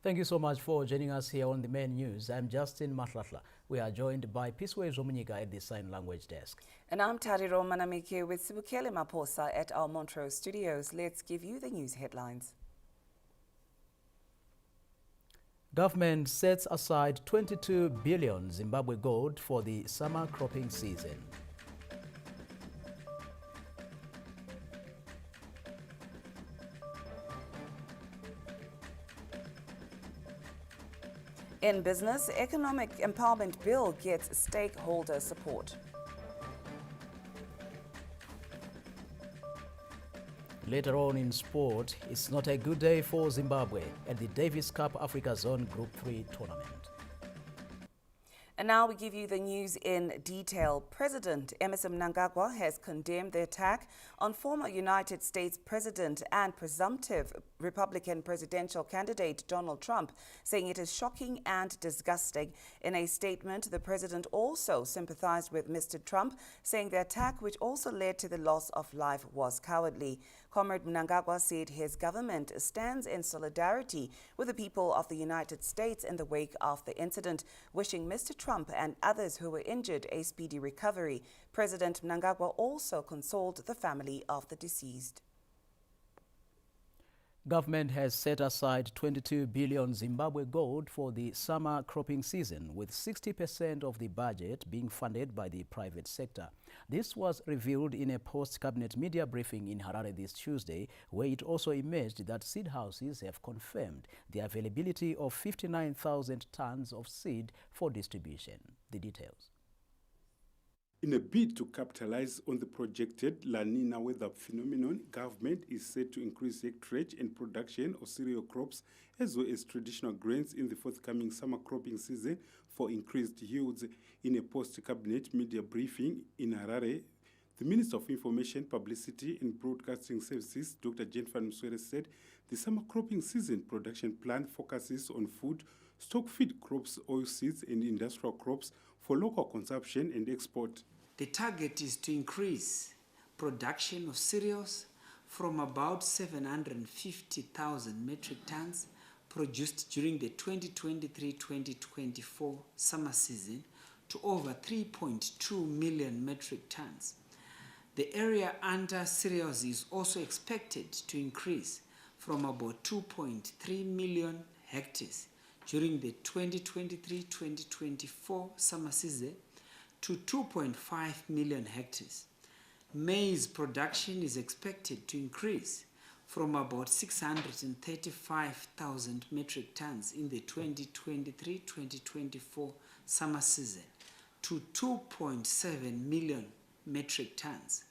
Thank you so much for joining us here on the main news. I'm Justin Matlatla. We are joined by Peaceway Zomunyiga at the Sign Language Desk. And I'm Tariro Manamike with Sibukele Maposa at our Montreux studios. Let's give you the news headlines. Government sets aside 22 billion Zimbabwe gold for the summer cropping season. In business, Economic Empowerment Bill gets stakeholder support. Later on in sport, it's not a good day for Zimbabwe at the Davis Cup Africa Zone Group 3 tournament. And now we give you the news in detail. President Emmerson Mnangagwa has condemned the attack on former United States President and presumptive Republican presidential candidate Donald Trump, saying it is shocking and disgusting. In a statement, the president also sympathized with Mr. Trump, saying the attack, which also led to the loss of life, was cowardly. Comrade Mnangagwa said his government stands in solidarity with the people of the United States in the wake of the incident, wishing Mr. Trump and others who were injured a speedy recovery. President Mnangagwa also consoled the family of the deceased. Government has set aside 22 billion Zimbabwe gold for the summer cropping season, with 60% of the budget being funded by the private sector. This was revealed in a post-cabinet media briefing in Harare this Tuesday, where it also emerged that seed houses have confirmed the availability of 59,000 tons of seed for distribution. The details. In a bid to capitalize on the projected La Nina weather phenomenon, government is set to increase acreage and production of cereal crops as well as traditional grains in the forthcoming summer cropping season for increased yields. In a post-cabinet media briefing in Harare, the Minister of Information, Publicity and Broadcasting Services, Dr. Jennifer Mswere, said the summer cropping season production plan focuses on food, stock feed crops, oilseeds and industrial crops for local consumption and export. The target is to increase production of cereals from about 750,000 metric tons produced during the 2023-2024 summer season to over 3.2 million metric tons. The area under cereals is also expected to increase from about 2.3 million hectares during the 2023-2024 summer season to 2.5 million hectares. Maize production is expected to increase from about 635,000 metric tons in the 2023-2024 summer season to 2.7 million metric tons.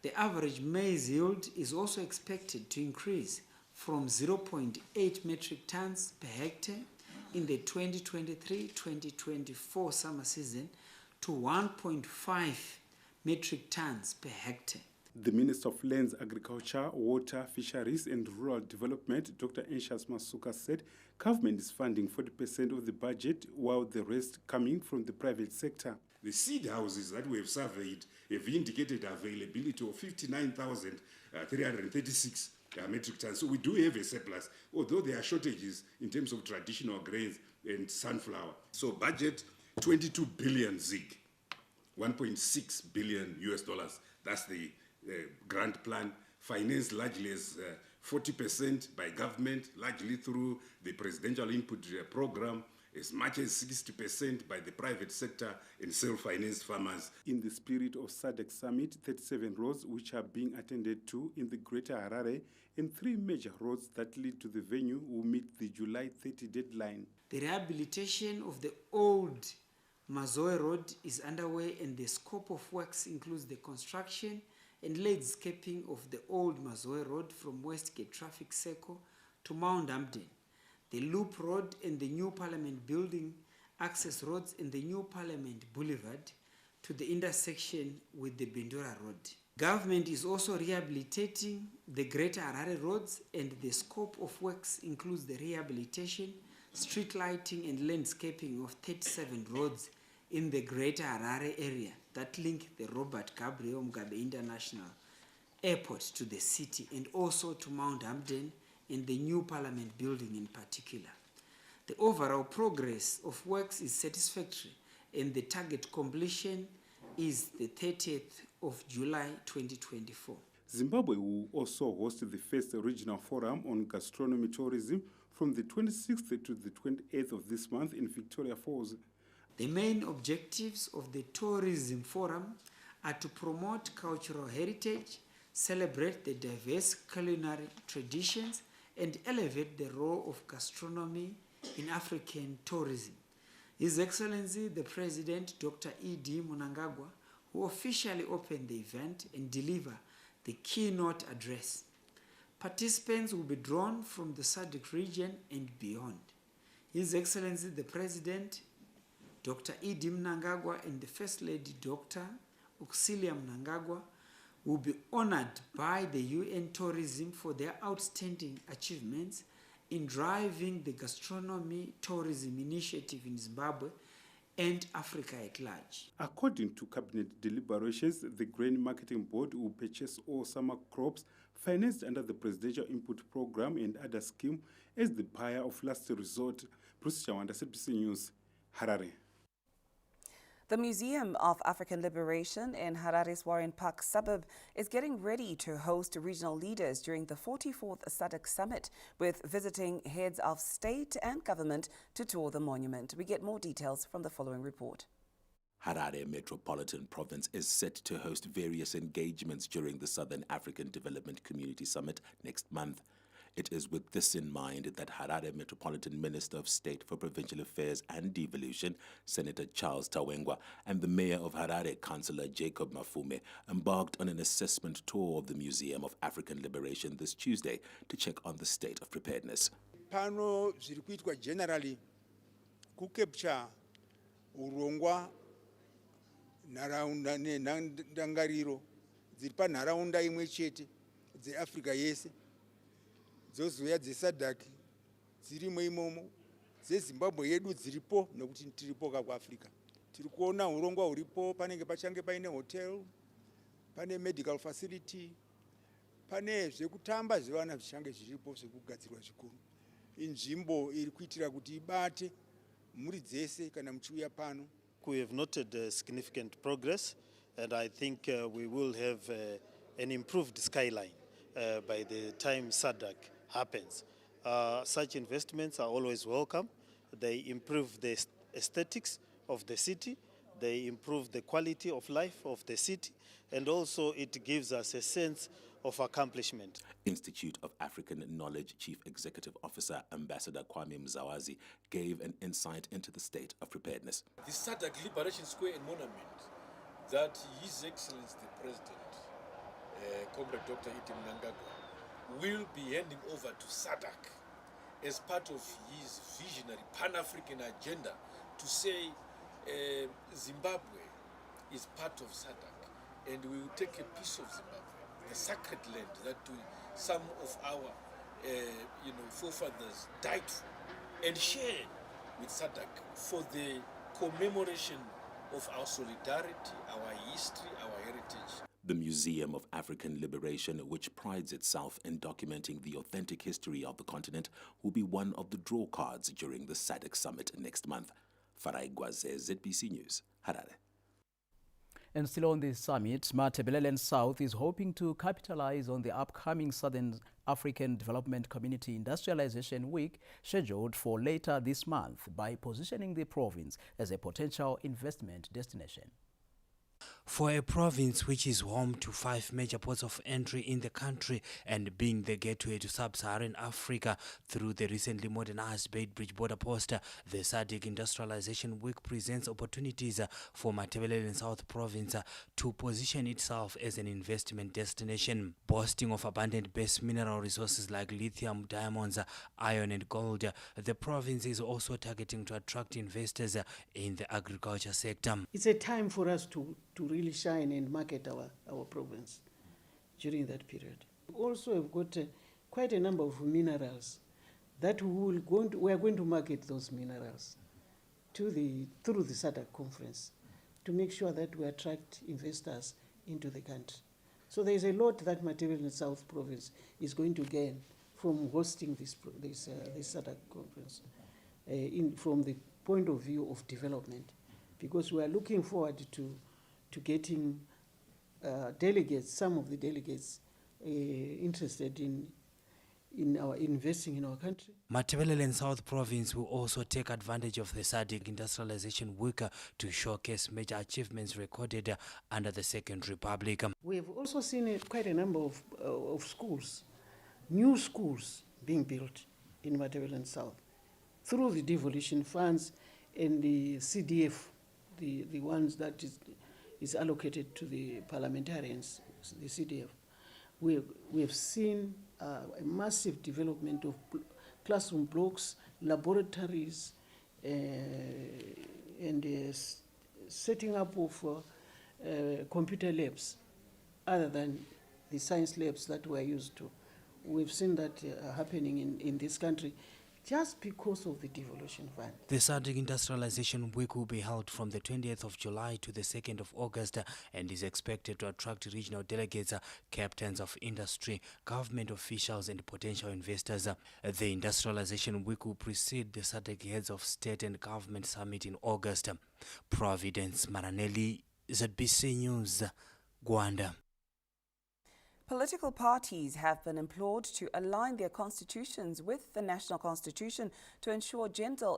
The average maize yield is also expected to increase from 0.8 metric tons per hectare in the 2023-2024 summer season to 1.5 metric tons per hectare. The Minister of Lands, Agriculture, Water, Fisheries and Rural Development, Dr. Enshas Masuka, said government is funding 40% of the budget, while the rest coming from the private sector. The seed houses that we have surveyed have indicated availability of 59,336 metric tons. So we do have a surplus, although there are shortages in terms of traditional grains and sunflower. So budget 22 billion ZiG, 1.6 billion US dollars. That's the grant plan, financed largely as 40% by government, largely through the presidential input program, as much as 60% by the private sector and self-financed farmers. In the spirit of SADC Summit, 37 roads which are being attended to in the Greater Harare and 3 major roads that lead to the venue will meet the July 30 deadline. The rehabilitation of the old Mazoe Road is underway, and the scope of works includes the construction and landscaping of the old Mazoe Road from Westgate Traffic Circle to Mount Amden, the Loop Road and the New Parliament Building access roads and the New Parliament Boulevard to the intersection with the Bindura Road. Government is also rehabilitating the Greater Harare roads, and the scope of works includes the rehabilitation, street lighting and landscaping of 37 roads in the Greater Harare area that link the Robert Gabriel Mugabe International Airport to the city and also to Mount Amden and the New Parliament Building in particular. The overall progress of works is satisfactory and the target completion is the 30th of July 2024. Zimbabwe will also host the first regional forum on gastronomy tourism from the 26th to the 28th of this month in Victoria Falls. The main objectives of the Tourism Forum are to promote cultural heritage, celebrate the diverse culinary traditions, and elevate the role of gastronomy in African tourism. His Excellency the President, Dr. E.D. Mnangagwa, who officially opened the event and delivered the keynote address. Participants will be drawn from the SADC region and beyond. His Excellency the President, Dr. E.D. Mnangagwa, and the First Lady, Dr. Auxilia Mnangagwa, will be honored by the UN Tourism for their outstanding achievements in driving the gastronomy tourism initiative in Zimbabwe and Africa at large. According to cabinet deliberations, the Grain Marketing Board will purchase all summer crops financed under the Presidential Input Program and other scheme as the buyer of last resort. Bruce Chawanda, CBC News, Harare. The Museum of African Liberation in Harare's Warren Park suburb is getting ready to host regional leaders during the 44th SADC Summit, with visiting heads of state and government to tour the monument. We get more details from the following report. Harare Metropolitan Province is set to host various engagements during the Southern African Development Community Summit next month. It is with this in mind that Harare Metropolitan Minister of State for Provincial Affairs and Devolution, Senator Charles Tawengwa, and the Mayor of Harare, Councillor Jacob Mafume, embarked on an assessment tour of the Museum of African Liberation this Tuesday to check on the state of preparedness. Pano zviri kuitwa generally kukepcha urongwa nharaunda nendangariro dziri panharaunda imwe chete dzeAfrica yese dzozoya dzeSADC dzirimo imomo, dzeZimbabwe yedu dziripo nokuti tiripo kuAfrica. Tiri kuona urongwa huripo, panenge pachange paine hotel, pane medical facility, pane zvekutamba zvevana zvichange zviripo zvekugadzirwa zvikuru. Inzvimbo iri kuitira kuti ibate mhuri dzese kana muchiuya pano. We have noted significant progress, and I think we will have an improved skyline by the time SADC happens. Such investments are always welcome. They improve the aesthetics of the city, they improve the quality of life of the city, and also it gives us a sense of accomplishment. Institute of African Knowledge Chief Executive Officer Ambassador Kwame Mzawazi gave an insight into the state of preparedness. The SADC Liberation Square and Monument that His Excellency the President, Comrade Dr. E.D. Mnangagwa, will be handing over to SADC as part of his visionary Pan-African agenda to say Zimbabwe is part of SADC and we will take a piece of Zimbabwe, the sacred land that some of our forefathers died for, and share with SADC for the commemoration of our solidarity, our history, our heritage. The Museum of African Liberation, which prides itself in documenting the authentic history of the continent, will be one of the draw cards during the SADC Summit next month. Farai Gwaze, ZBC News, Harare. And still on the summit, Matabeleland South is hoping to capitalize on the upcoming Southern African Development Community Industrialization Week scheduled for later this month by positioning the province as a potential investment destination. For a province which is home to 5 major ports of entry in the country and being the gateway to sub-Saharan Africa through the recently modernized Beitbridge border post, the SADC Industrialization Week presents opportunities for Matabeleland South Province to position itself as an investment destination. Boasting of abundant base mineral resources like lithium, diamonds, iron and gold, the province is also targeting to attract investors in the agriculture sector. It's a time for us to really shine and market our province during that period. We also have got quite a number of minerals that we are going to market those minerals through the SADC conference to make sure that we attract investors into the country. So there is a lot that Matabeleland South Province is going to gain from hosting this SADC conference. from the point of view of development, because we are looking forward to getting delegates, some of the delegates interested in our investing in our country. Matabeleland South Province will also take advantage of the SADC Industrialization Week to showcase major achievements recorded under the Second Republic. We have also seen quite a number of schools, new schools being built in Matabeleland South through the devolution funds and the CDF, the ones that is allocated to the parliamentarians, the CDF. We have seen a massive development of classroom blocks, laboratories, and setting up of computer labs other than the science labs that we're used to. We've seen that happening in this country just because of the devolution fund. The SADC Industrialization Week will be held from the 20th of July to the 2nd of August and is expected to attract regional delegates, captains of industry, government officials and potential investors. The Industrialization Week will precede the SADC Heads of State and Government Summit in August. Providence Maranelli, ZBC News, Gwanda. Political parties have been implored to align their constitutions with the national constitution to ensure gender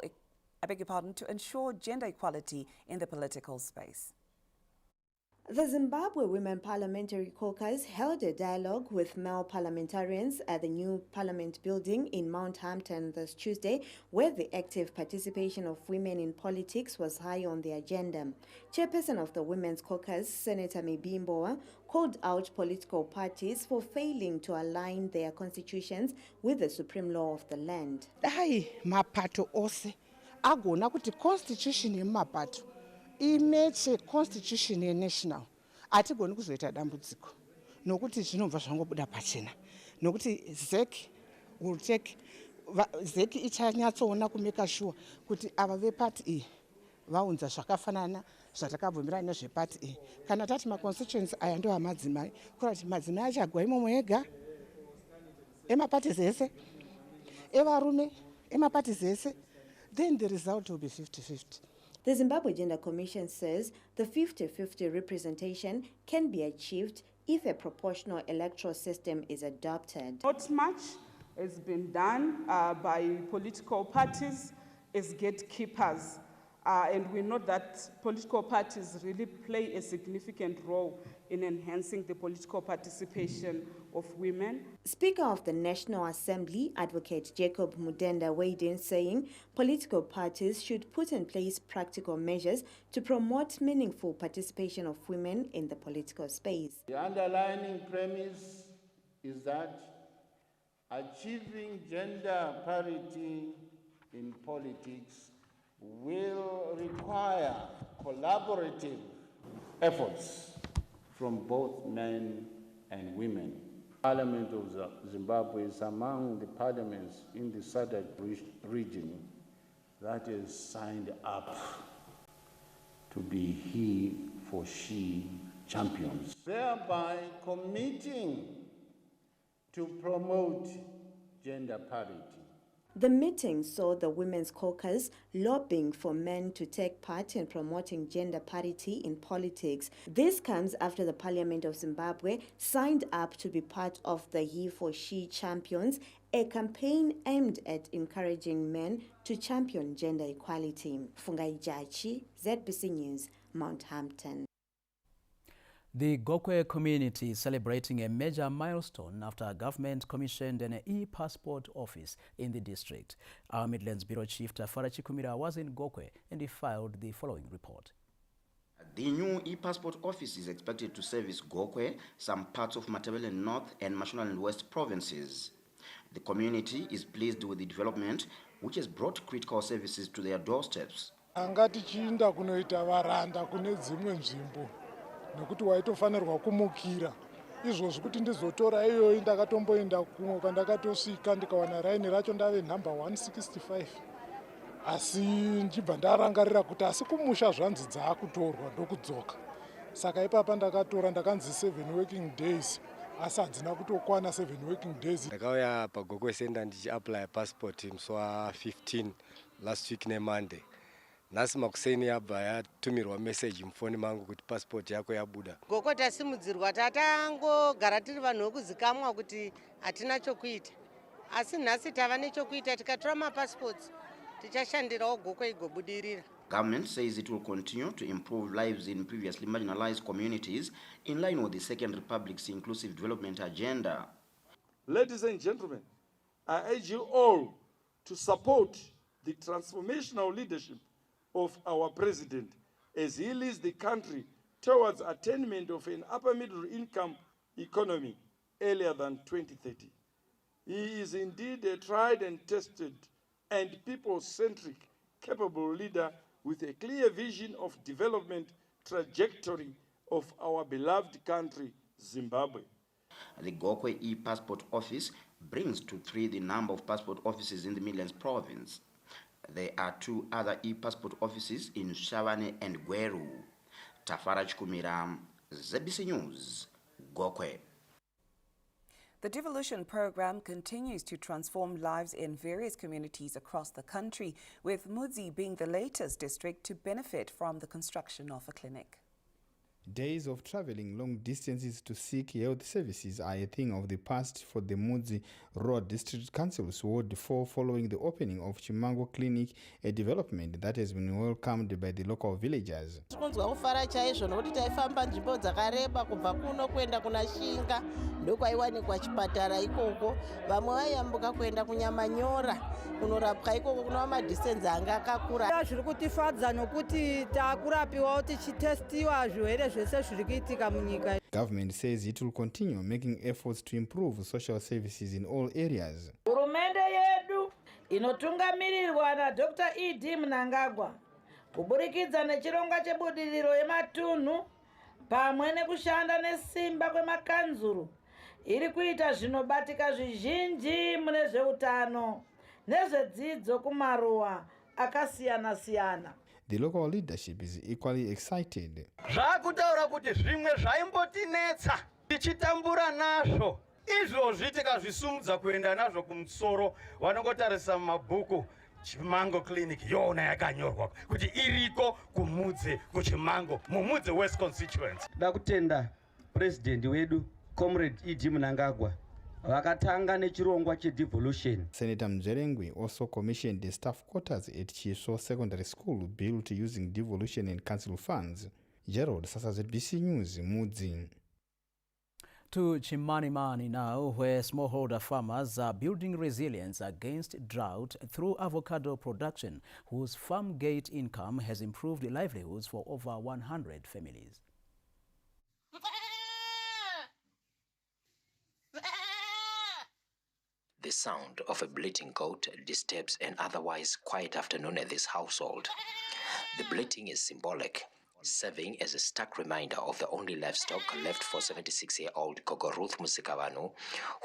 equality in the political space. The Zimbabwe Women Parliamentary Caucus held a dialogue with male parliamentarians at the new Parliament building in Mount Hampton this Tuesday, where the active participation of women in politics was high on the agenda. Chairperson of the Women's Caucus, Senator Mibimboa, called out political parties for failing to align their constitutions with the supreme law of the land. Mapato ose agona kuti constitution yemapato imeche constitution national atigoni kuzoita dambudziko nokuti zvinobva zvangobuda pachena nokuti ZEC will take ZEC ichanyatsoona kumeka sure kuti ava vepati iyi vaunza zvakafanana zvatakabvumirana nezvepati iyi kana tati maconstitutions aya ndo amadzimai kuti madzimai achagwa imomo ega emapati zese evarume emapati zese, then the result will be 50-50. The Zimbabwe Gender Commission says the 50-50 representation can be achieved if a proportional electoral system is adopted. Not much has been done by political parties as gatekeepers. And we know that political parties really play a significant role in enhancing the political participation of women. Speaker of the National Assembly, Advocate Jacob Mudenda, weighed in saying political parties should put in place practical measures to promote meaningful participation of women in the political space. The underlying premise is that achieving gender parity in politics will require collaborative efforts from both men and women. Parliament of Zimbabwe is among the parliaments in the SADC region that is signed up to be he for she champions, thereby committing to promote gender parity. The meeting saw the Women's Caucus lobbying for men to take part in promoting gender parity in politics. This comes after the Parliament of Zimbabwe signed up to be part of the He for She Champions, a campaign aimed at encouraging men to champion gender equality. Fungai Jachi, ZBC News, Mount Hampton. The Gokwe community is celebrating a major milestone after a government commissioned an e-passport office in the district. Our Midlands Bureau Chief Tafara Chikumira was in Gokwe and he filed the following report. The new e-passport office is expected to service Gokwe, some parts of Matabeleland North and Mashonaland West provinces. The community is pleased with the development, which has brought critical services to their doorsteps. Nokuti waitofanirwa kumukira izvozvo kuti ndizotora iyoyi ndakatomboenda kumwe kwandakatosvika ndikawana raini racho ndave number 165 asi ndibva ndarangarira kuti asi kumusha zvanzi dzaakutorwa ndokudzoka saka ipapa ndakatora ndakanzi 7 working days asi hadzina kutokwana 7 working days. Ndakauya paGokwe Center ndichiapply passport musi wa 15 last week neMonday. Nhasi makuseni yabva yatumirwa message mufoni mangu kuti passport yako yabuda. Goko tasimudzirwa tatangogara tiri vanhu vokuzikamwa kuti hatina chokuita. Asi nhasi tava nechokuita, tikatora mapassports tichashandirawo goko igobudirira. Government says it will continue to improve lives in previously marginalized communities in line with the Second Republic's inclusive development agenda. Ladies and gentlemen, I urge you all to support the transformational leadership of our president as he leads the country towards attainment of an upper middle income economy earlier than 2030. He is indeed a tried and tested and people-centric, capable leader with a clear vision of development trajectory of our beloved country, Zimbabwe. The Gokwe e-passport office brings to 3 the number of passport offices in the Midlands province. There are 2 other e-passport offices in Shavane and Gweru. Tafara Chikumiram, ZBC News, Gokwe. The Devolution program continues to transform lives in various communities across the country, with Mudzi being the latest district to benefit from the construction of a clinic. Days of traveling long distances to seek health services are a thing of the past for the Mudzi Road District Council's Ward 4 following the opening of Chimango Clinic, a development that has been welcomed by the local villagers. Kufara chaizvo nokuti taifamba nzvimbo dzakareba kubva kuno kuenda kuna Shinga ndokwaiwanikwa chipatara ikoko, vamwe vaiyambuka kuenda kunyamanyora kunorapwa ikoko kunova madhistenzi anga akakura. Zviri kutifadza nokuti takurapiwawo tichitestiwa zvirwere zvese zviri kuitika munyika. Government says it will continue making efforts to improve social services in all areas. Hurumende yedu inotungamirirwa na Dr. E.D. Mnangagwa kuburikidza nechirongwa chebudiriro yematunhu pamwe nekushanda nesimba kwemakanzuru iri kuita zvinobatika zvizhinji mune zveutano nezvedzidzo kumaruwa akasiyana siyana. The local leadership is equally excited. Zvakutaura kuti zvimwe zvaimbotinetsa tichitambura nazvo izvozvi tikazvisumudza kuenda nazvo kumusoro, vanongotarisa mumabhuku Chimango Clinic yona yakanyorwa kuti iriko kumudzi kuChimango mumudzi West Constituency. Dakutenda president wedu Comrade E.D. Mnangagwa vakatanga nechirongwa chedevolution. Senator Mzerengwe also commissioned the staff quarters at Chiso Secondary School built using devolution and council funds. Gerald Sasa, ZBC News, Mudzi. To Chimanimani now, where smallholder farmers are building resilience against drought through avocado production, whose farm gate income has improved livelihoods for over 100 families. The sound of a bleating goat disturbs an otherwise quiet afternoon at this household. The bleating is symbolic, serving as a stark reminder of the only livestock left for 76-year-old Gogo Ruth Musikavanu,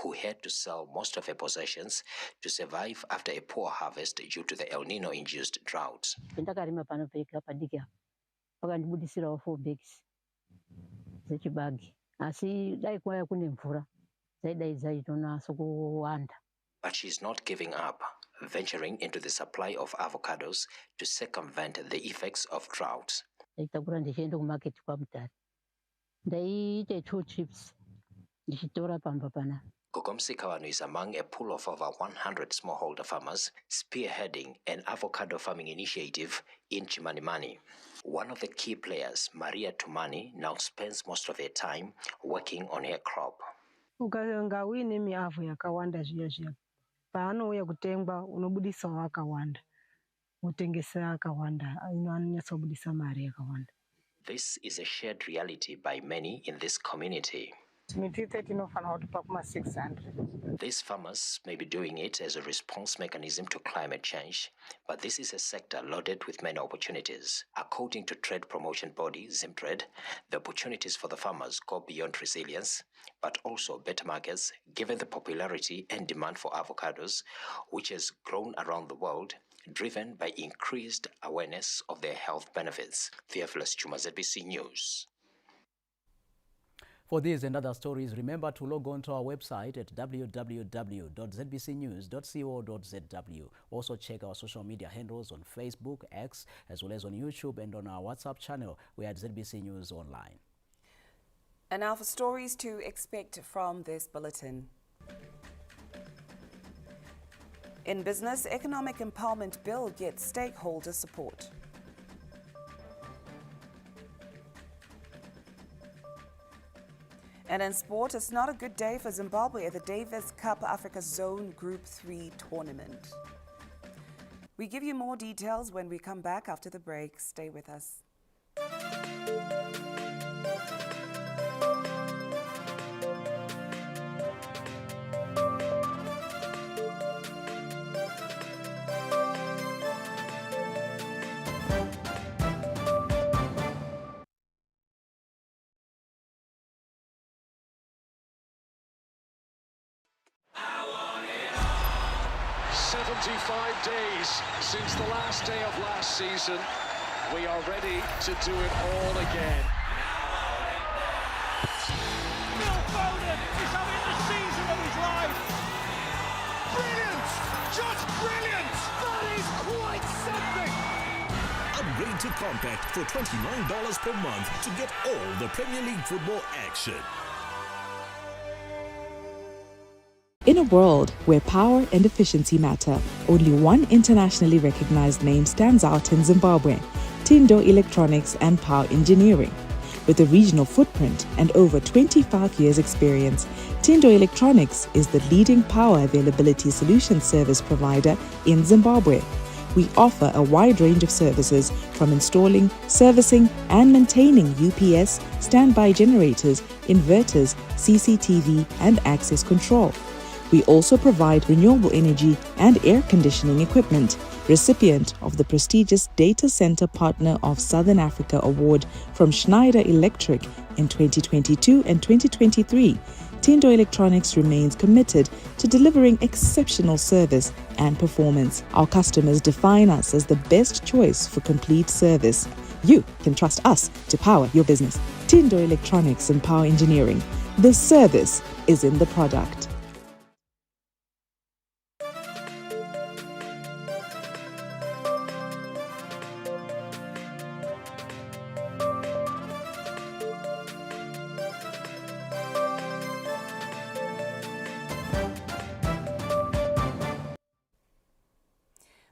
who had to sell most of her possessions to survive after a poor harvest due to the El Nino-induced drought. But she's not giving up, venturing into the supply of avocados to circumvent the effects of drought. Gokomsi Kawanu is among a pool of over 100 smallholder farmers spearheading an avocado farming initiative in Chimanimani. One of the key players, Maria Tumani, now spends most of her time working on her crop. Paanouya kutengwa unobudisawo akawanda, utengesa akawanda, inonyatsobudisa mari yakawanda. This is a shared reality by many in this community. These farmers may be doing it as a response mechanism to climate change, but this is a sector loaded with many opportunities. According to trade promotion body Zimtrade, the opportunities for the farmers go beyond resilience, but also better markets, given the popularity and demand for avocados, which has grown around the world, driven by increased awareness of their health benefits. Theophilus Chuma, ZBC News. For these and other stories, remember to log on to our website at www.zbcnews.co.zw. Also check our social media handles on Facebook, X, as well as on YouTube and on our WhatsApp channel. We are at ZBC News Online. And now for stories to expect from this bulletin. In business, Economic Empowerment Bill gets stakeholder support. And in sport, it's not a good day for Zimbabwe at the Davis Cup Africa Zone Group 3 tournament. We give you more details when we come back after the break. Stay with us. Days since the last day of last season, we are ready to do it all again. Phil Foden is having the season of his life. Brilliant! Just brilliant! That is quite something! Upgrade to Compact for $29 per month to get all the Premier League football action. In a world where power and efficiency matter, only one internationally recognized name stands out in Zimbabwe: Tindo Electronics and Power Engineering. With a regional footprint and over 25 years' experience, Tindo Electronics is the leading power availability solution service provider in Zimbabwe. We offer a wide range of services from installing, servicing, and maintaining UPS, standby generators, inverters, CCTV, and access control. We also provide renewable energy and air conditioning equipment. Recipient of the prestigious Data Center Partner of Southern Africa Award from Schneider Electric in 2022 and 2023, Tindo Electronics remains committed to delivering exceptional service and performance. Our customers define us as the best choice for complete service. You can trust us to power your business. Tindo Electronics and Power Engineering. The service is in the product.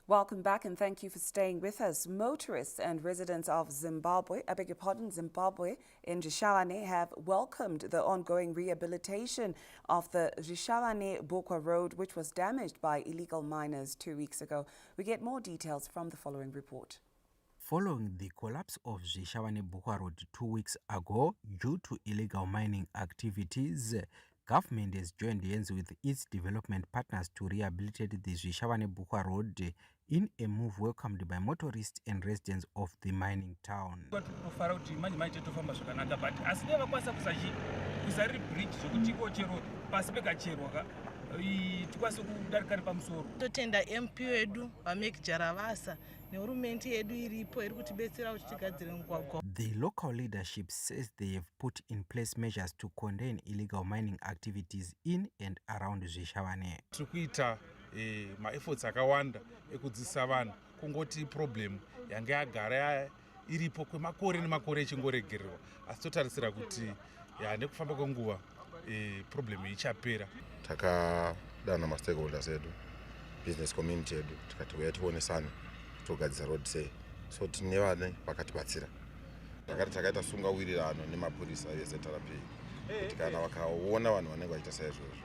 Welcome back and thank you for staying with us. Motorists and residents of Zimbabwe in Zhishavane have welcomed the ongoing rehabilitation of the Zhishavane-Bukwa Road, which was damaged by illegal miners 2 weeks ago. We get more details from the following report. Following the collapse of Zhishavane-Bukwa Road 2 weeks ago due to illegal mining activities, government has joined hands with its development partners to rehabilitate the Zhishavane-Bukwa Road in a move welcomed by motorists and residents of the mining town. Totenda MP wedu vamekjaravasa nehurumende yedu iripo iri kutibetsera kuti tigadzire mugwagwa. The local leadership says they have put in place measures to contain illegal mining activities in and around Zhishavane. Tukuita ma-efforts akawanda ekudzidzisa vanhu kungoti problem yange yagara iripo kwemakore nemakore ichingoregererwa, asi totarisira kuti nekufamba kwenguva problem ichapera. Takadana ma-stakeholders edu, business community edu, tikati uya tionesane togadzisa road sei, so tine vane vakatibatsira. Takaita sungawirirano nemapurisa eZRP kuti kana vakaona vanhu vanenge vachiita saizvozvo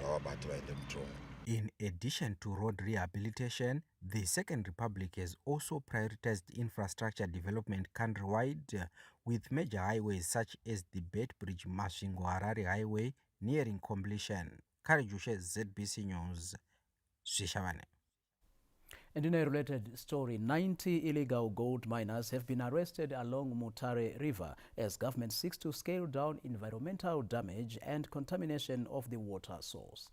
vavabate vaende mutongo. In addition to road rehabilitation, the Second Republic has also prioritized infrastructure development countrywide with major highways such as the Beitbridge Masvingo-Harare Highway nearing completion. Karijushe, ZBC News, Zhishavane. And in a related story, 90 illegal gold miners have been arrested along Mutare River as government seeks to scale down environmental damage and contamination of the water source.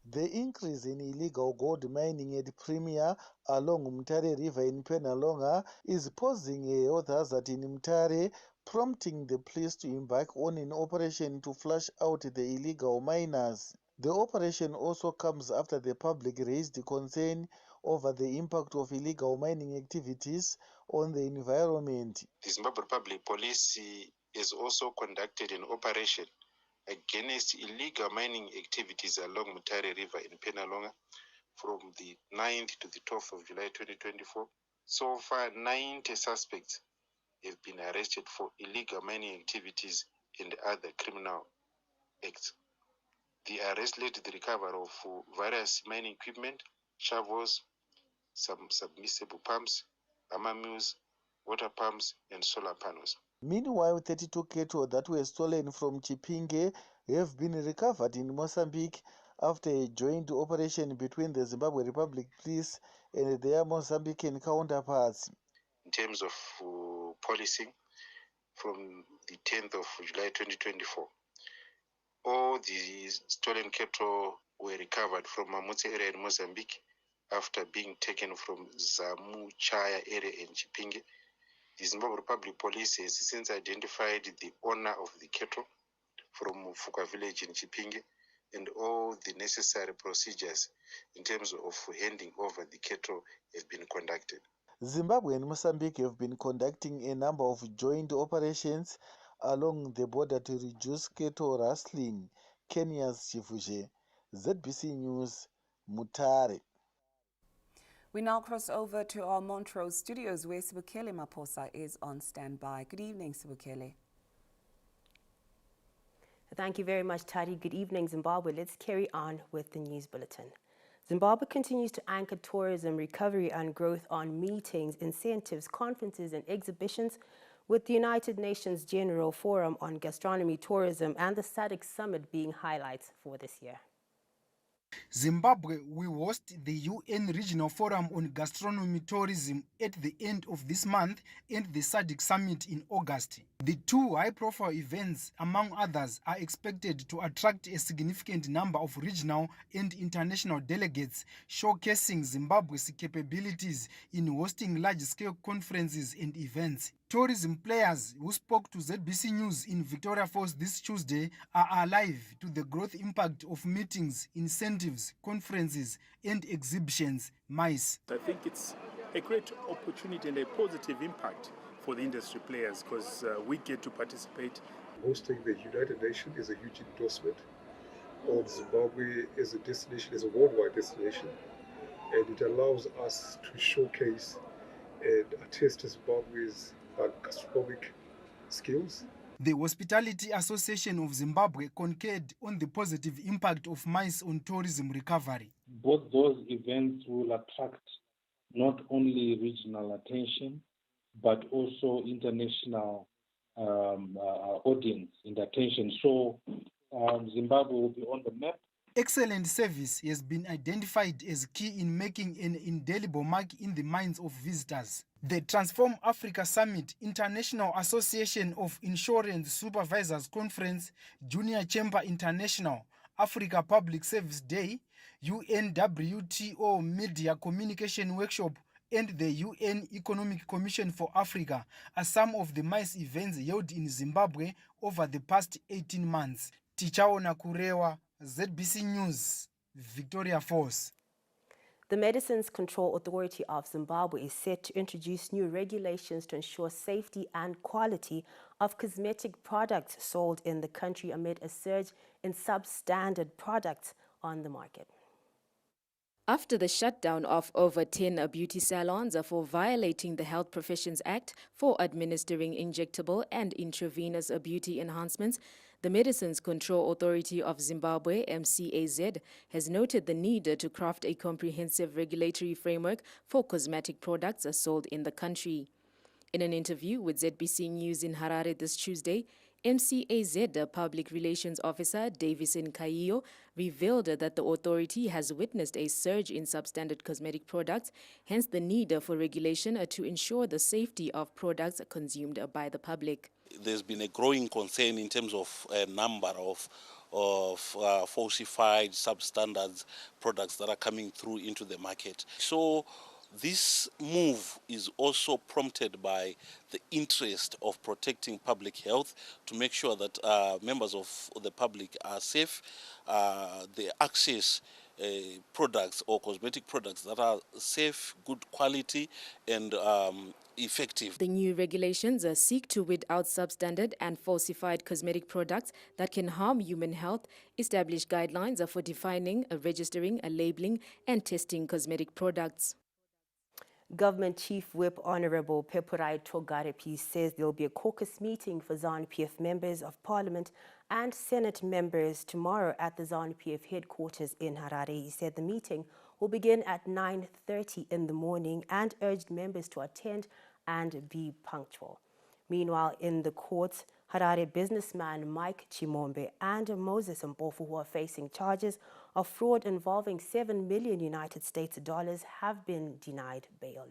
The increase in illegal gold mining at Premier along Mutare River in Penalonga is posing a health hazard in Mutare prompting the police to embark on an operation to flush out the illegal miners. The operation also comes after the public raised concern over the impact of illegal mining activities on the environment. The Zimbabwe Republic Police has also conducted an operation against illegal mining activities along Mutare River in Penalonga from the 9th to the 12th of July 2024. So far, 90 suspects have been arrested for illegal mining activities and other criminal acts. The arrest led to the recovery of various mining equipment, shovels, some submersible pumps, hammer mills, water pumps, and solar panels. Meanwhile, 32 cattle that were stolen from Chipinge have been recovered in Mozambique after a joint operation between the Zimbabwe Republic Police and their Mozambican counterparts. In terms of policing, from the 10th of July 2024, all the stolen cattle were recovered from Mamutse area in Mozambique after being taken from Zamu Chaya area in Chipinge. The Zimbabwe Republic Police has since identified the owner of the cattle from Fuka village in Chipinge, and all the necessary procedures in terms of handing over the cattle have been conducted. Zimbabwe and Mozambique have been conducting a number of joint operations along the border to reduce cattle rustling. Kenya's Chifuje, ZBC News, Mutare. We now cross over to our Montrose studios where Sibukele Maposa is on standby. Good evening, Sibukele. Thank you very much, Tadi. Good evening, Zimbabwe. Let's carry on with the news bulletin. Zimbabwe continues to anchor tourism recovery and growth on meetings, incentives, conferences, and exhibitions with the United Nations General Forum on Gastronomy, Tourism, and the SADC Summit being highlights for this year. Zimbabwe will host the UN Regional Forum on Gastronomy Tourism at the end of this month and the SADC Summit in August. The two high-profile events, among others, are expected to attract a significant number of regional and international delegates, showcasing Zimbabwe's capabilities in hosting large-scale conferences and events. Tourism players who spoke to ZBC News in Victoria Falls this Tuesday are alive to the growth impact of meetings, incentives, conferences, and exhibitions. MICE. I think it's a great opportunity and a positive impact for the industry players because we get to participate. Hosting the United Nations is a huge endorsement of Zimbabwe as a destination, as a worldwide destination, and it allows us to showcase and attest Zimbabwe's gastronomic skills. The Hospitality Association of Zimbabwe concurred on the positive impact of MICE on tourism recovery. Both those events will attract not only regional attention, but also international audience and attention. So Zimbabwe will be on the map. Excellent service has been identified as key in making an indelible mark in the minds of visitors. The Transform Africa Summit, International Association of Insurance Supervisors Conference, Junior Chamber International, Africa Public Service Day, UNWTO Media Communication Workshop, and the UN Economic Commission for Africa are some of the MICE events held in Zimbabwe over the past 18 months. Tichaona Kurewa, ZBC News, Victoria Falls. The Medicines Control Authority of Zimbabwe is set to introduce new regulations to ensure safety and quality of cosmetic products sold in the country amid a surge in substandard products on the market. After the shutdown of over 10 beauty salons for violating the Health Professions Act for administering injectable and intravenous beauty enhancements, the Medicines Control Authority of Zimbabwe, MCAZ, has noted the need to craft a comprehensive regulatory framework for cosmetic products sold in the country. In an interview with ZBC News in Harare this Tuesday, MCAZ Public Relations Officer Davison Kaiyo revealed that the authority has witnessed a surge in substandard cosmetic products, hence the need for regulation to ensure the safety of products consumed by the public. There's been a growing concern in terms of a number of falsified substandard products that are coming through into the market. So This move is also prompted by the interest of protecting public health to make sure that members of the public are safe, they access products or cosmetic products that are safe, good quality, and effective. The new regulations seek to weed out substandard and falsified cosmetic products that can harm human health, establish guidelines for defining, registering, labeling, and testing cosmetic products. Government Chief Whip Honorable Pepurai Togarepi says there will be a caucus meeting for ZANU-PF members of Parliament and Senate members tomorrow at the ZANU-PF headquarters in Harare. He said the meeting will begin at 9:30 in the morning and urged members to attend and be punctual. Meanwhile, in the courts, Harare businessman Mike Chimombe and Moses Mpofu, who are facing charges of fraud involving $7 million United States dollars, have been denied bail.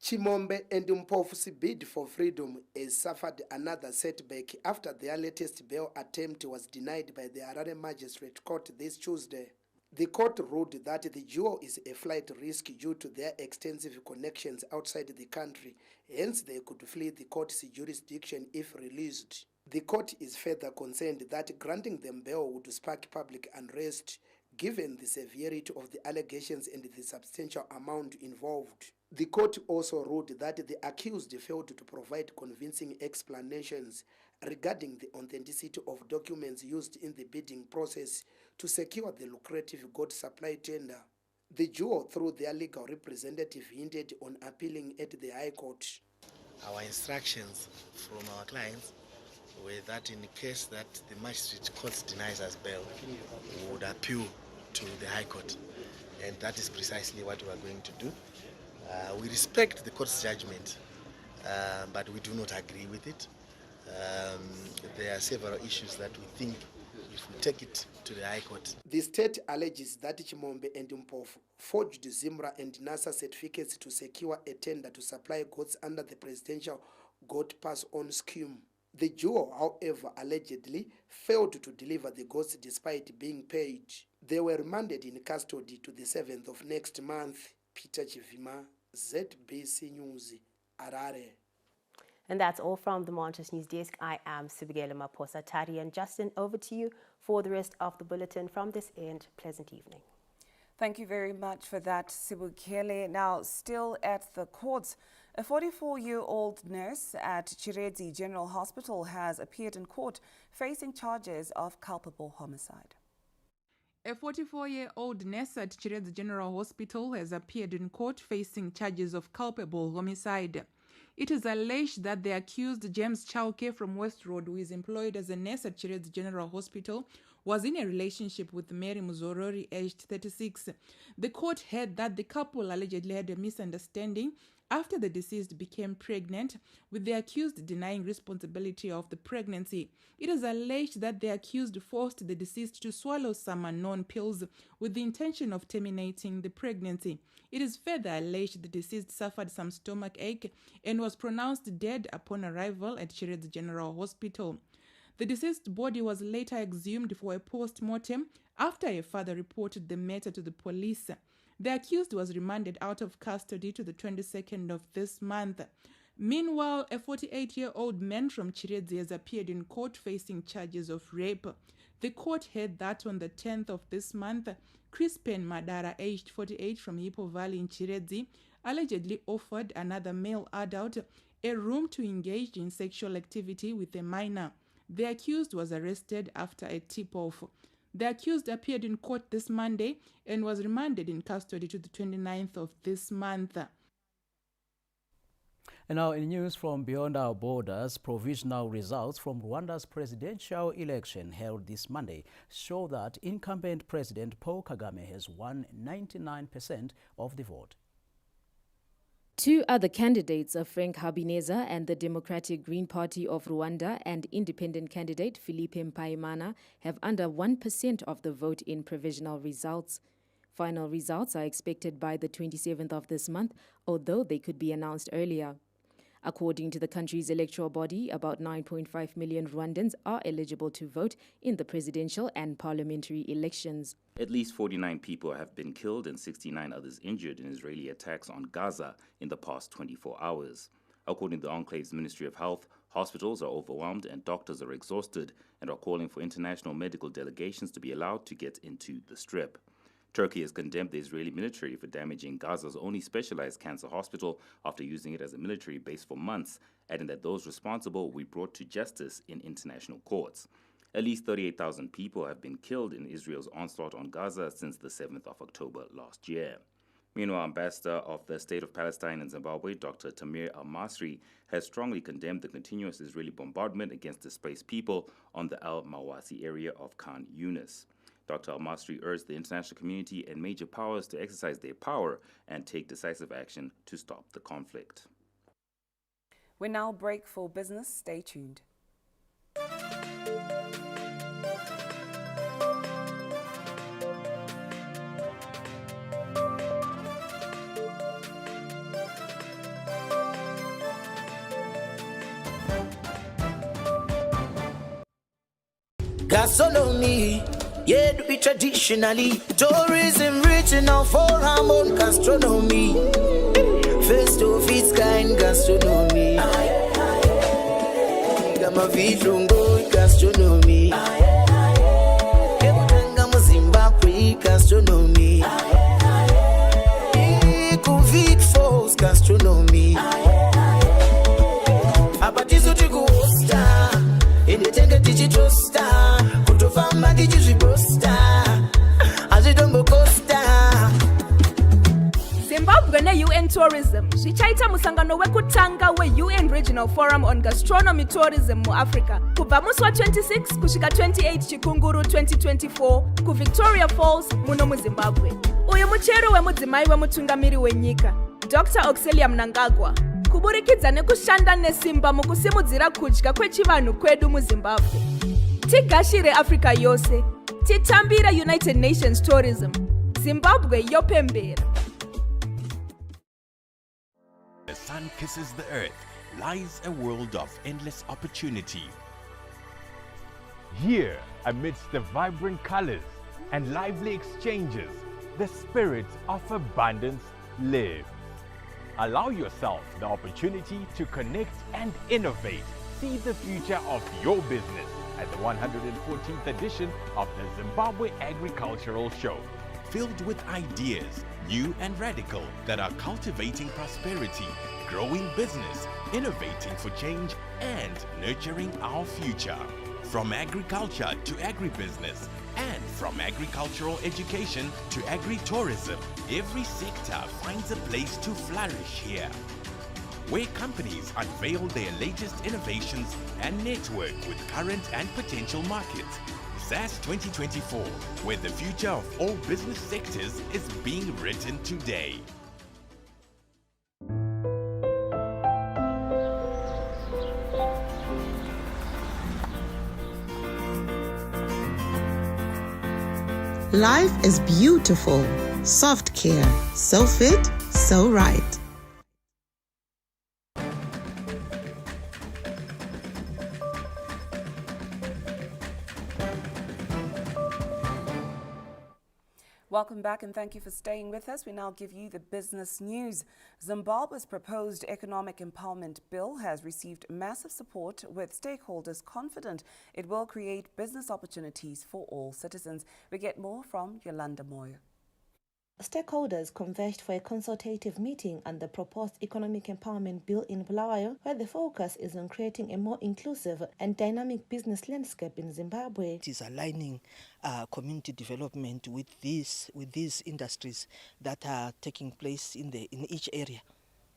Chimombe and Mpofu's bid for freedom has suffered another setback after their latest bail attempt was denied by the Harare Magistrate Court this Tuesday. The court ruled that the duo is a flight risk due to their extensive connections outside the country, hence they could flee the court's jurisdiction if released. The court is further concerned that granting them bail would spark public unrest, given the severity of the allegations and the substantial amount involved. The court also ruled that the accused failed to provide convincing explanations regarding the authenticity of documents used in the bidding process to secure the lucrative gold supply tender. The duo, through their legal representative, hinted on appealing at the High Court. Our instructions from our clients were that in the case that the magistrate court denies us bail, we would appeal to the High Court, and that is precisely what we are going to do. We respect the court's judgment, but we do not agree with it. There are several issues that we think if we take it to the High Court. The state alleges that Chimombe and Mpofu forged Zimra and NASA certificates to secure a tender to supply goods under the presidential gold pass-on scheme. The duo, however, allegedly failed to deliver the goods despite being paid. They were remanded in custody to the 7th of next month. Peter Chivima, ZBC News, Harare. And that's all from the Montrose News Desk. I am Sibigele Maposa. Tari and Justin, over to you for the rest of the bulletin. From this end, pleasant evening. Thank you very much for that, Sibukele. Now, still at the courts, a 44-year-old nurse at Chiredzi General Hospital has appeared in court facing charges of culpable homicide. A 44-year-old nurse at Chiredzi General Hospital has appeared in court facing charges of culpable homicide. It is alleged that the accused, James Chauke from West Road, who is employed as a nurse at Chiredzi General Hospital, was in a relationship with Mary Muzorori, aged 36. The court heard that the couple allegedly had a misunderstanding after the deceased became pregnant, with the accused denying responsibility of the pregnancy. It is alleged that the accused forced the deceased to swallow some unknown pills with the intention of terminating the pregnancy. It is further alleged the deceased suffered some stomach ache and was pronounced dead upon arrival at Chiredzi General Hospital. The deceased's body was later exhumed for a post-mortem after a father reported the matter to the police. The accused was remanded out of custody to the 22nd of this month. Meanwhile, a 48-year-old man from Chiredzi has appeared in court facing charges of rape. The court heard that on the 10th of this month, Crispin Madara, aged 48, from Hippo Valley in Chiredzi, allegedly offered another male adult a room to engage in sexual activity with a minor. The accused was arrested after a tip-off. The accused appeared in court this Monday and was remanded in custody to the 29th of this month. And now in news from beyond our borders, provisional results from Rwanda's presidential election held this Monday show that incumbent President Paul Kagame has won 99% of the vote. Two other candidates, Frank Habineza and the Democratic Green Party of Rwanda, and independent candidate Philippe Mpayimana, have under 1% of the vote in provisional results. Final results are expected by the 27th of this month, although they could be announced earlier. According to the country's electoral body, about 9.5 million Rwandans are eligible to vote in the presidential and parliamentary elections. At least 49 people have been killed and 69 others injured in Israeli attacks on Gaza in the past 24 hours. According to the enclave's Ministry of Health, hospitals are overwhelmed and doctors are exhausted and are calling for international medical delegations to be allowed to get into the Strip. Turkey has condemned the Israeli military for damaging Gaza's only specialized cancer hospital after using it as a military base for months, adding that those responsible will be brought to justice in international courts. At least 38,000 people have been killed in Israel's onslaught on Gaza since the 7th of October last year. Meanwhile, Ambassador of the State of Palestine in Zimbabwe, Dr. Tamir al-Masri, has strongly condemned the continuous Israeli bombardment against displaced people on the al-Mawasi area of Khan Yunis. Dr. al-Masri urged the international community and major powers to exercise their power and take decisive action to stop the conflict. We now break for business. Stay tuned. Gastronomy, yeah, to be traditionally tourism regional forum on gastronomy. First of its kind gastronomy. Gamavidungo gastronomy. Gama Zimbabwe gastronomy. Covid Falls gastronomy. Abatizo tikuhosta, indetenge tichitosta, kutofamba tichizviposta, azvidongo costa. Zimbabwe ne-UN Tourism zvichaita musangano wekutanga we-UN Regional Forum on Gastronomy Tourism muAfrica kubva musi wa26 kusvika 28 Chikunguru 2024 kuVictoria Falls muno muZimbabwe. Uyu muchero wemudzimai wemutungamiri wenyika Dr. Auxillia Mnangagwa kuburikidza nekushanda nesimba mukusimudzira kudya kwechivanhu kwedu muZimbabwe. Tigashire Africa yose, titambire United Nations Tourism. Zimbabwe yopembera. The sun kisses the earth, lies a world of endless opportunity. Here, amidst the vibrant colors and lively exchanges, the spirit of abundance lives. Allow yourself the opportunity to connect and innovate. See the future of your business at the 114th edition of the Zimbabwe Agricultural Show. Filled with ideas, new and radical, that are cultivating prosperity, growing business, innovating for change, and nurturing our future. From agriculture to agribusiness, and from agricultural education to agri-tourism, every sector finds a place to flourish here, where companies unveil their latest innovations and network with current and potential markets. SAS 2024, where the future of all business sectors is being written today. Life is beautiful. Soft care. So fit, so right. Welcome back and thank you for staying with us. We now give you the business news. Zimbabwe's proposed economic empowerment bill has received massive support, with stakeholders confident it will create business opportunities for all citizens. We get more from Yolanda Moyo. Stakeholders converged for a consultative meeting on the proposed economic empowerment bill in Bulawayo, where the focus is on creating a more inclusive and dynamic business landscape in Zimbabwe. It is aligning community development with these industries that are taking place in each area.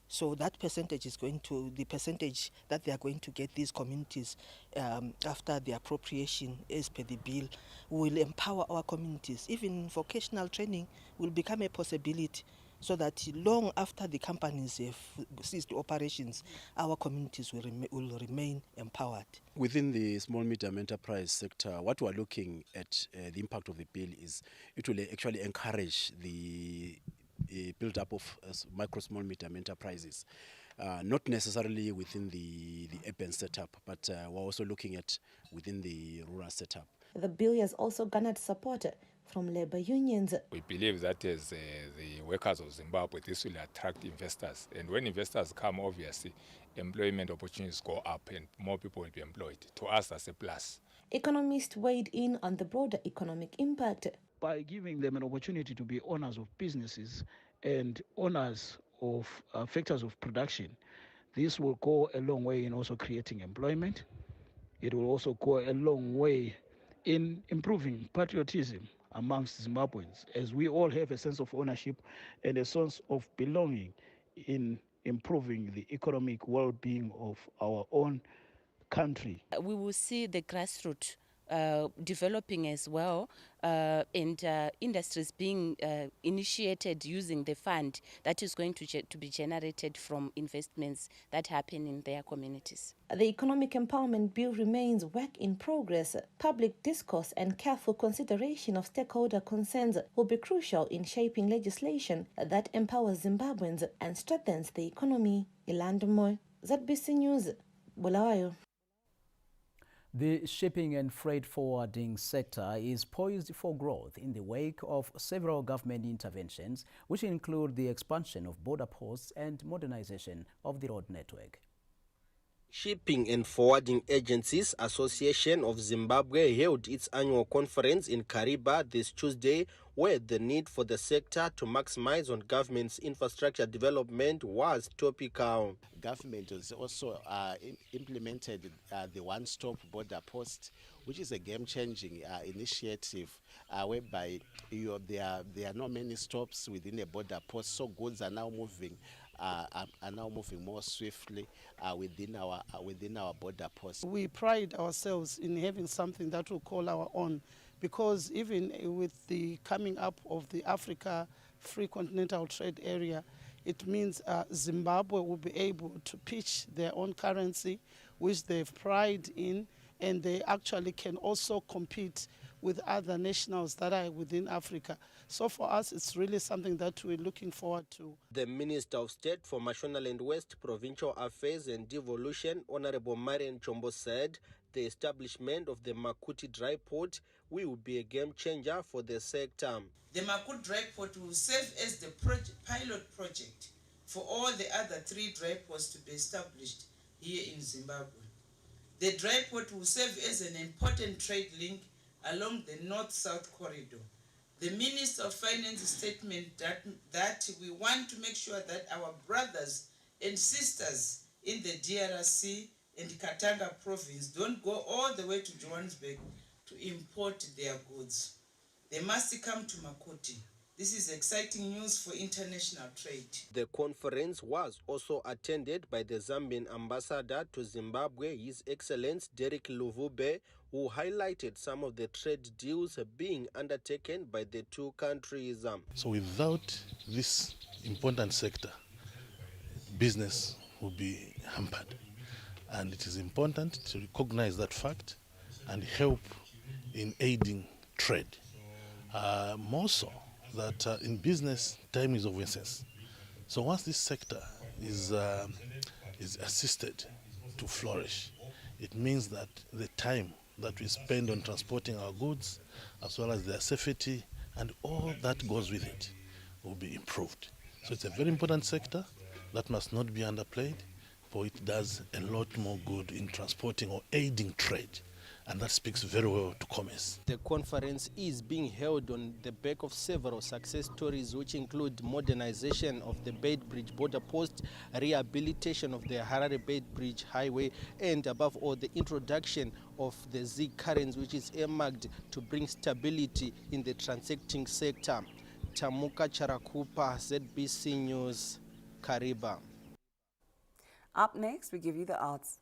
So that percentage is going to, the percentage that they are going to get these communities after the appropriation as per the bill will empower our communities. Even vocational training will become a possibility, so that long after the companies have ceased operations, our communities will remain empowered. Within the small medium enterprise sector, what we're looking at, the impact of the bill is it will actually encourage the build-up of micro, small, medium enterprises. not necessarily within the urban setup, but we're also looking at within the rural setup. The bill has also garnered support from labor unions. We believe that as the workers of Zimbabwe, this will attract investors. And when investors come, obviously, employment opportunities go up and more people will be employed. To us, that's a plus. Economists weighed in on the broader economic impact. By giving them an opportunity to be owners of businesses and owners of factors of production, this will go a long way in also creating employment. It will also go a long way in improving patriotism amongst Zimbabweans, as we all have a sense of ownership and a sense of belonging in improving the economic well-being of our own country. We will see the grassroots developing as well, and industries being initiated using the fund that is going to be generated from investments that happen in their communities. The Economic Empowerment Bill remains work in progress. Public discourse and careful consideration of stakeholder concerns will be crucial in shaping legislation that empowers Zimbabweans and strengthens the economy. Ilanda Moy, ZBC News, Bulawayo. The shipping and freight forwarding sector is poised for growth in the wake of several government interventions, which include the expansion of border posts and modernization of the road network. Shipping and Forwarding Agencies Association of Zimbabwe held its annual conference in Kariba this Tuesday, where the need for the sector to maximize on government's infrastructure development was topical. Government has also implemented the one-stop border post, which is a game-changing initiative whereby there are not many stops within a border post, so goods are now moving more swiftly within our border post. We pride ourselves in having something that we call our own, because even with the coming up of the Africa Free Continental Trade Area, it means Zimbabwe will be able to pitch their own currency, which they've pride in, and they actually can also compete with other nationals that are within Africa. So for us, it's really something that we're looking forward to. The Minister of State for Mashonaland West Provincial Affairs and Devolution, Honorable Marian Chombo, said the establishment of the Makuti Dry Port will be a game changer for the sector. The Makuti Dry Port will serve as the pilot project for all the other 3 dry ports to be established here in Zimbabwe. The dry port will serve as an important trade link along the north-south corridor. The Minister of Finance statement that we want to make sure that our brothers and sisters in the DRC and Katanga province don't go all the way to Johannesburg to import their goods. They must come to Makuti. This is exciting news for international trade. The conference was also attended by the Zambian ambassador to Zimbabwe, His Excellency Derek Luvube, who highlighted some of the trade deals being undertaken by the two countries. So without this important sector, business will be hampered. And it is important to recognize that fact and help in aiding trade. More so that in business, time is of essence. So once this sector is assisted to flourish, it means that the time that we spend on transporting our goods, as well as their safety and all that goes with it, will be improved. So it's a very important sector that must not be underplayed, for it does a lot more good in transporting or aiding trade. And that speaks very well to commerce. The conference is being held on the back of several success stories, which include modernization of the Beitbridge border post, rehabilitation of the Harare Beitbridge highway, and above all, the introduction of the Z currents, which is earmarked to bring stability in the transacting sector. Tamuka Charakupa, ZBC News, Kariba. Up next, we give you the arts.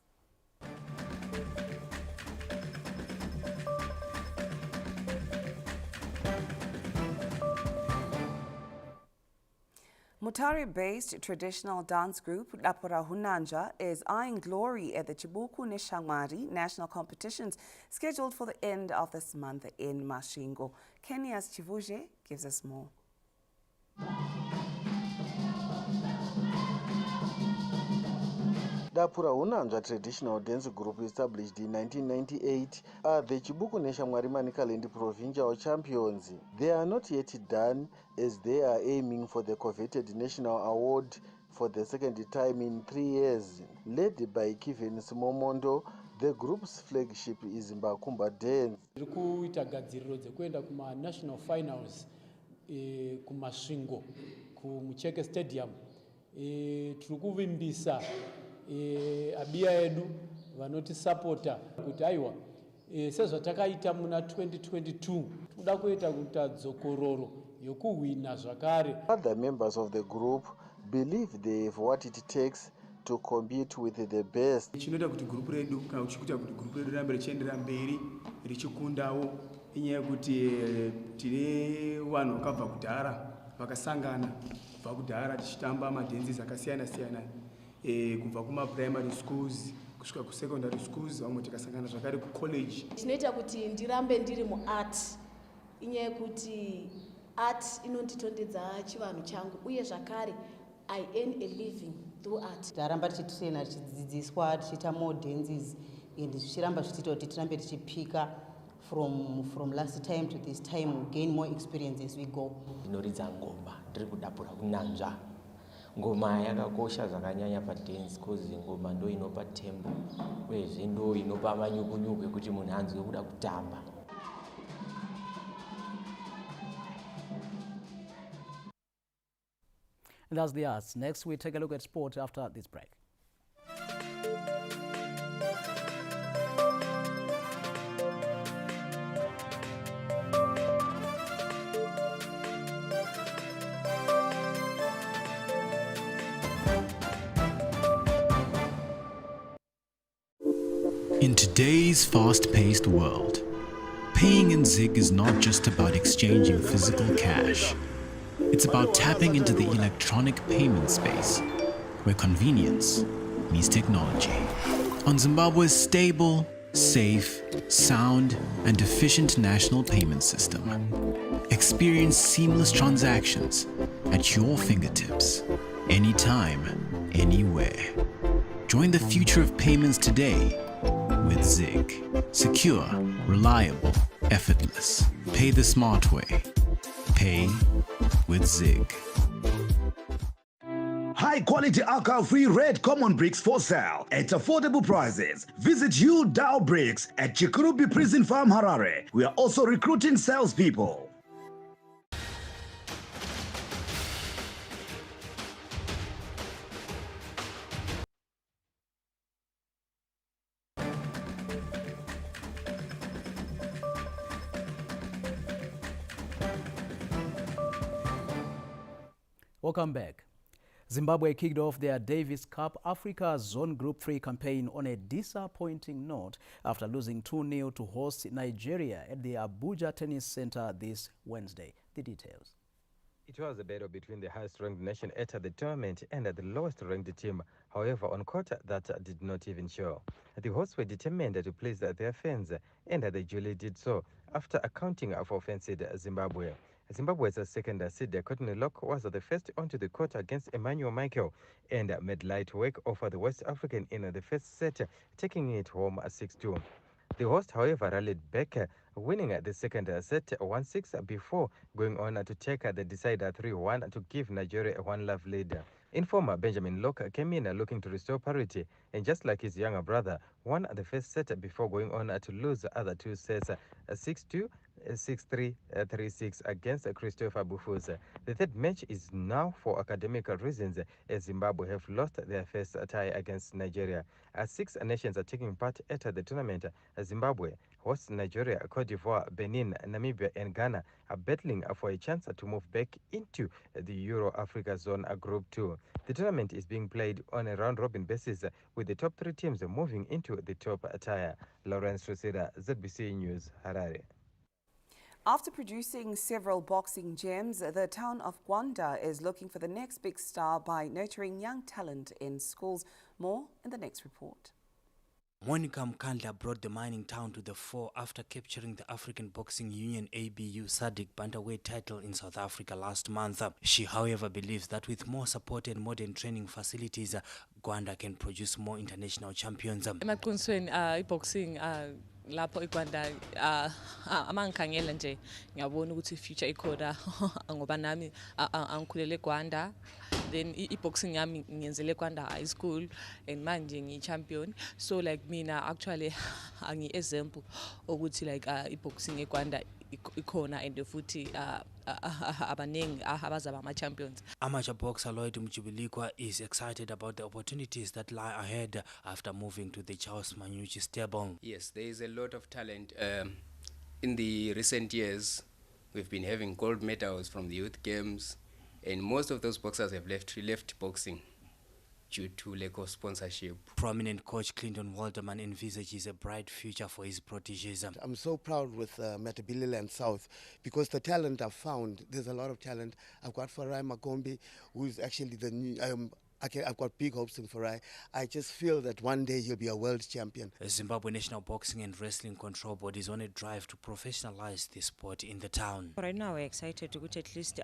Mutare-based traditional dance group Lapura Hunanja is eyeing glory at the Chibuku Neshangwari national competitions scheduled for the end of this month in Masvingo. Kenya's Chivuje gives us more. Dapura Unanzva traditional dance group established in 1998 are the Chibukunesha Mwarimanikaland provincial champions. They are not yet done as they are aiming for the coveted national award for the second time in 3 years. Led by Kevin Simomondo, the group's flagship is Mbakumba Dance. Tirikuita gadziriro dzekuenda kuma national finals kumasvingo kumucheke stadium. Tirikuvimbisa abiya edu vanoti supporter kuti aiwa sezvatakaita muna 2022 toda kuita kuita dzokororo yokuwina zvakare. Other members of the group believe they have what it takes to compete with the best. Chinoita kuti group redu kana uchikuita kuti group redu rambe richiendera mberi richikundawo inyaya yekuti tine vanhu vakabva kudhara vakasangana kubva kudhara tichitamba madhenzi akasiyana siyana kubva kuma primary schools kusvika ku secondary schools vamwe tikasangana zvakare ku college. Chinoita kuti ndirambe ndiri mu art inyaya yekuti art inonditondedza chivanhu changu uye zvakare I earn a living through art. Taramba tichitraina tichidzidziswa tichiita more dances and zvichiramba zvichiita kuti tirambe tichipika from last time to this time, we gain more experience as we go. Ndinoridza ngoma ndiri kudapura kunanzva. Ngoma yakakosha zvakanyanya padance because ngoma ndo inopa tempo uyezve ndo inopa manyukunyuku ekuti munhu anzwe kuda kutamba. And that's the arts. Next, we take a look at sport after this break. In today's fast-paced world, paying in Zig is not just about exchanging physical cash. It's about tapping into the electronic payment space, where convenience meets technology. On Zimbabwe's stable, safe, sound, and efficient national payment system, experience seamless transactions at your fingertips, anytime, anywhere. Join the future of payments today with Zig. Secure, reliable, effortless. Pay the smart way. Pay with Zig. High quality alcohol-free red common bricks for sale at affordable prices. Visit Dow Bricks at Chikurubi Prison Farm, Harare. We are also recruiting salespeople. Welcome back. Zimbabwe kicked off their Davis Cup Africa Zone Group 3 campaign on a disappointing note after losing 2-0 to host Nigeria at the Abuja Tennis Center this Wednesday. The details. It was a battle between the highest-ranked nation at the tournament and the lowest-ranked team. However, on court, that did not even show. The hosts were determined to please their fans, and they duly did so after accounting for fancied Zimbabwe. Zimbabwe's second seed, Courtney Locke, was the first onto the court against Emmanuel Michael and made light work of the West African in the first set, taking it home 6-2. The host, however, rallied back, winning the second set 1-6 before going on to take the decider 3-1 to give Nigeria a one-love lead. Informer Benjamin Locke came in looking to restore parity, and just like his younger brother, won the first set before going on to lose the other two sets 6-2, 6-3, 3-6 against Christopher Bufuza. The third match is now for academic reasons, as Zimbabwe have lost their first tie against Nigeria. As 6 nations are taking part at the tournament, Zimbabwe hosts Nigeria, Cote d'Ivoire, Benin, Namibia, and Ghana are battling for a chance to move back into the Euro-Africa Zone Group 2. The tournament is being played on a round-robin basis, with the top 3 teams moving into the top tier. Lawrence Roseda, ZBC News, Harare. After producing several boxing gems, the town of Gwanda is looking for the next big star by nurturing young talent in schools. More in the next report. Monica Mkandla brought the mining town to the fore after capturing the African Boxing Union ABU SADC bantamweight title in South Africa last month. She, however, believes that with more support and modern training facilities, Gwanda can produce more international champions. Emaqinisweni iboxing lapho eGwanda amangikhangela nje ngiyabona ukuthi future ikhona ngoba nami angikhulele eGwanda. Then boxing yami ngiyenzele eGwanda High School and manje ngiyi-champion. So like mina actually angi-example ukuthi like boxing eGwanda ikhona and futhi abaningi abazaba ama-champions. Amateur boxer Lloyd Mjubilikwa is excited about the opportunities that lie ahead after moving to the Charles Manyuchi stable. Yes, there is a lot of talent. In the recent years, we've been having gold medals from the youth games, and most of those boxers have left boxing due to lack of sponsorship. Prominent coach Clinton Walderman envisages a bright future for his proteges. I'm so proud with Matabeleland South because the talent I've found, there's a lot of talent. I've got Farai Makombe, who is actually the new... I've got big hopes in Farai. I just feel that one day he'll be a world champion. Zimbabwe National Boxing and Wrestling Control Board is on a drive to professionalize the sport in the town. Right now we're excited to go to at least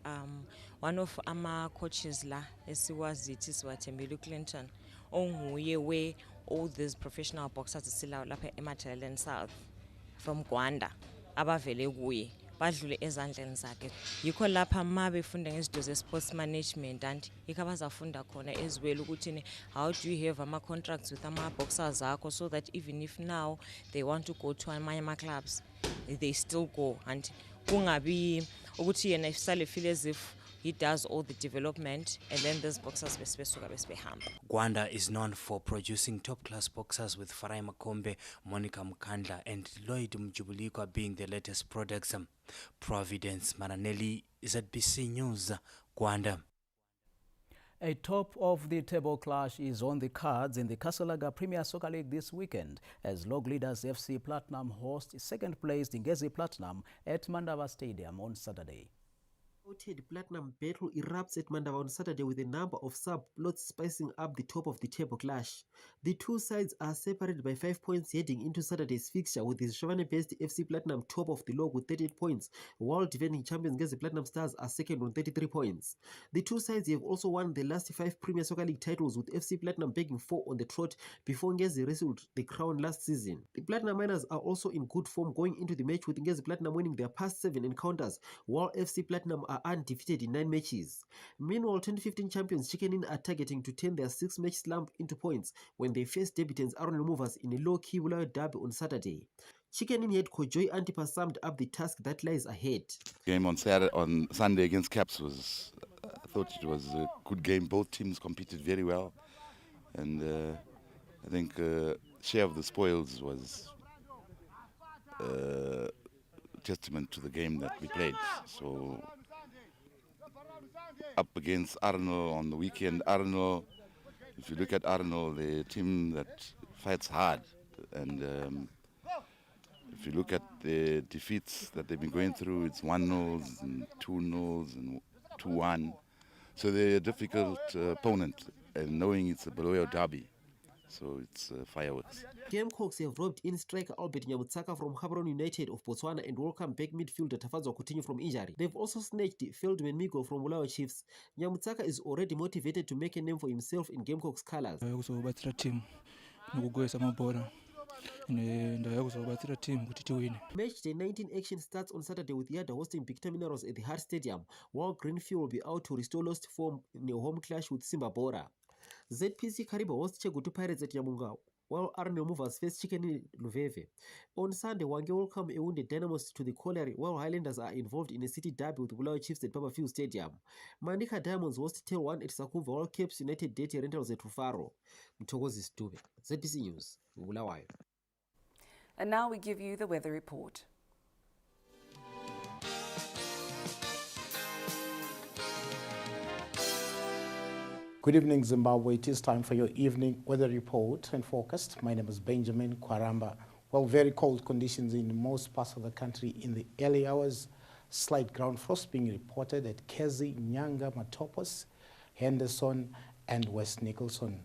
one of our coaches la esiwazithi siwathembile Clinton onguye where all these professional boxers sila lapha eMatabeleland South from Gwanda abavele kuye badlule ezandleni zakhe. Yikho lapha ma befunda ngezinto ze-sports management and yikho abazafunda khona as well ukuthi how do you have ama-contracts with ama-boxers akho so that even if now they want to go to amanye ama-clubs, they still go and kungabi ukuthi yena isale feel as if he does all the development and then these boxers besuka besibehamba. Gwanda is known for producing top-class boxers with Farai Makombe, Monica Mkandla and Lloyd Mjubilikwa being the latest products. Providence Maranelli, ZBC News, Gwanda. A top-of-the-table clash is on the cards in the Kasalaga Premier Soccer League this weekend as log leaders FC Platinum host second-placed Ngezi Platinum at Mandava Stadium on Saturday. Platinum battle erupts at Mandava on Saturday with a number of subplots spicing up the top-of-the-table clash. The two sides are separated by 5 points heading into Saturday's fixture, with the Shivane-based FC Platinum top of the log with 38 points, while defending champions Ngezi Platinum Stars are second on 33 points. The two sides have also won the last 5 Premier Soccer League titles, with FC Platinum bagging 4 on the trot before Ngezi wrestled the crown last season. The Platinum Miners are also in good form going into the match, with Ngezi Platinum winning their past 7 encounters, while FC Platinum are undefeated in 9 matches. Meanwhile, 2015 champions Chicken Inn are targeting to turn their 6-match slump into points when they face debutants Aaron Movers in a low-key Bulawayo derby on Saturday. Chicken Inn head coach Joy Antipa summed up the task that lies ahead. Game on Sunday against Caps was, I thought it was a good game. Both teams competed very well, and I think share of the spoils was testament to the game that we played. So up against Arno on the weekend, Arno, if you look at Arno, the team that fights hard, and if you look at the defeats that they've been going through, it's 1-0 and 2-0 and 2-1. So they're a difficult opponent, and knowing it's a Bulawayo derby, so it's fireworks. Gamecocks have robbed in striker Albert Nyamutsaka from Gaborone United of Botswana and welcome back midfielder Tafadzwa Coutinho from injury. They've also snatched Feldman Migo from Bulawayo Chiefs. Nyamutsaka is already motivated to make a name for himself in Gamecocks colours. Match day 19 action starts on Saturday with Yada hosting Victor Minerals at the Hart Stadium, while Greenfield will be out to restore lost form in a home clash with Simba Bora. ZPC Kariba hosts Chegutu Pirates at Yamunga, while Arno Movers face Chicken in Luveve. On Sunday, Wange welcome a wounded Dynamos to the colliery, while Highlanders are involved in a city derby with Bulawayo Chiefs at Papafield Stadium. Mandika Diamonds host Tail 1 at Sakuva, while Capes United date rentals at Rufaro. Mtokozi Stube, ZPC News, Bulawayo. And now we give you the weather report. Good evening, Zimbabwe. It is time for your evening weather report and forecast. My name is Benjamin Kwaramba. Well, very cold conditions in most parts of the country in the early hours. Slight ground frost being reported at Kezi, Nyanga, Matopos, Henderson, and West Nicholson.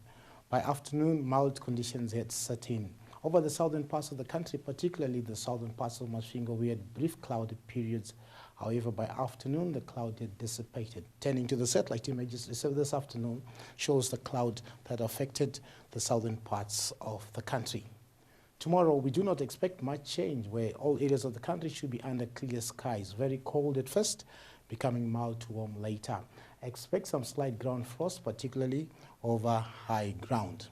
By afternoon, mild conditions had set in. Over the southern parts of the country, particularly the southern parts of Masvingo, we had brief cloudy periods. However, by afternoon, the cloud had dissipated. Turning to the satellite images received this afternoon shows the cloud that affected the southern parts of the country. Tomorrow, we do not expect much change, where all areas of the country should be under clear skies. Very cold at first, becoming mild to warm later. Expect some slight ground frost, particularly over high ground.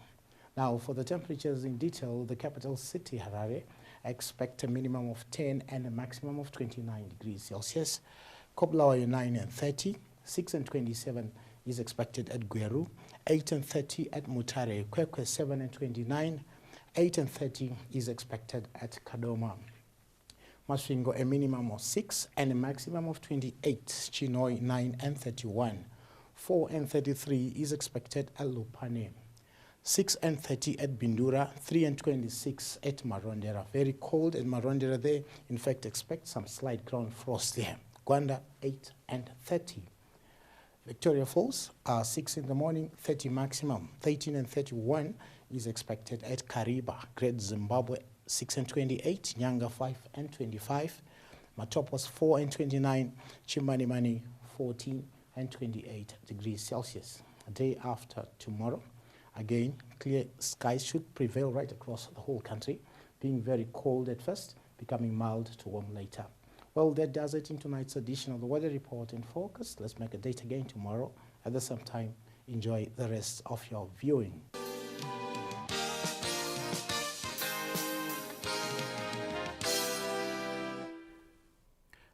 Now, for the temperatures in detail, the capital city, Harare, expect a minimum of 10 and a maximum of 29 degrees Celsius. Kobulawayo 9 and 30, 6 and 27 is expected at Gweru, 8 and 30 at Mutare, Kwekwe 7 and 29, 8 and 30 is expected at Kadoma. Masvingo a minimum of 6 and a maximum of 28, Chinoi 9 and 31, 4 and 33 is expected at Lupane. 6 and 30 at Bindura, 3 and 26 at Marondera. Very cold at Marondera there. In fact, expect some slight ground frost there. Gwanda, 8 and 30. Victoria Falls, 6 in the morning, 30 maximum. 13 and 31 is expected at Kariba. Great Zimbabwe, 6 and 28. Nyanga, 5 and 25. Matopos, 4 and 29. Chimanimani, 14 and 28 degrees Celsius. A day after tomorrow, again, clear skies should prevail right across the whole country, being very cold at first, becoming mild to warm later. Well, that does it in tonight's edition of the Weather Report in Focus. Let's make a date again tomorrow. At the same time, enjoy the rest of your viewing.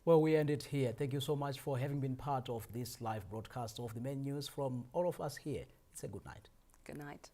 Well, we end it here. Thank you so much for having been part of this live broadcast of the main news from all of us here. It's a good night. Good night.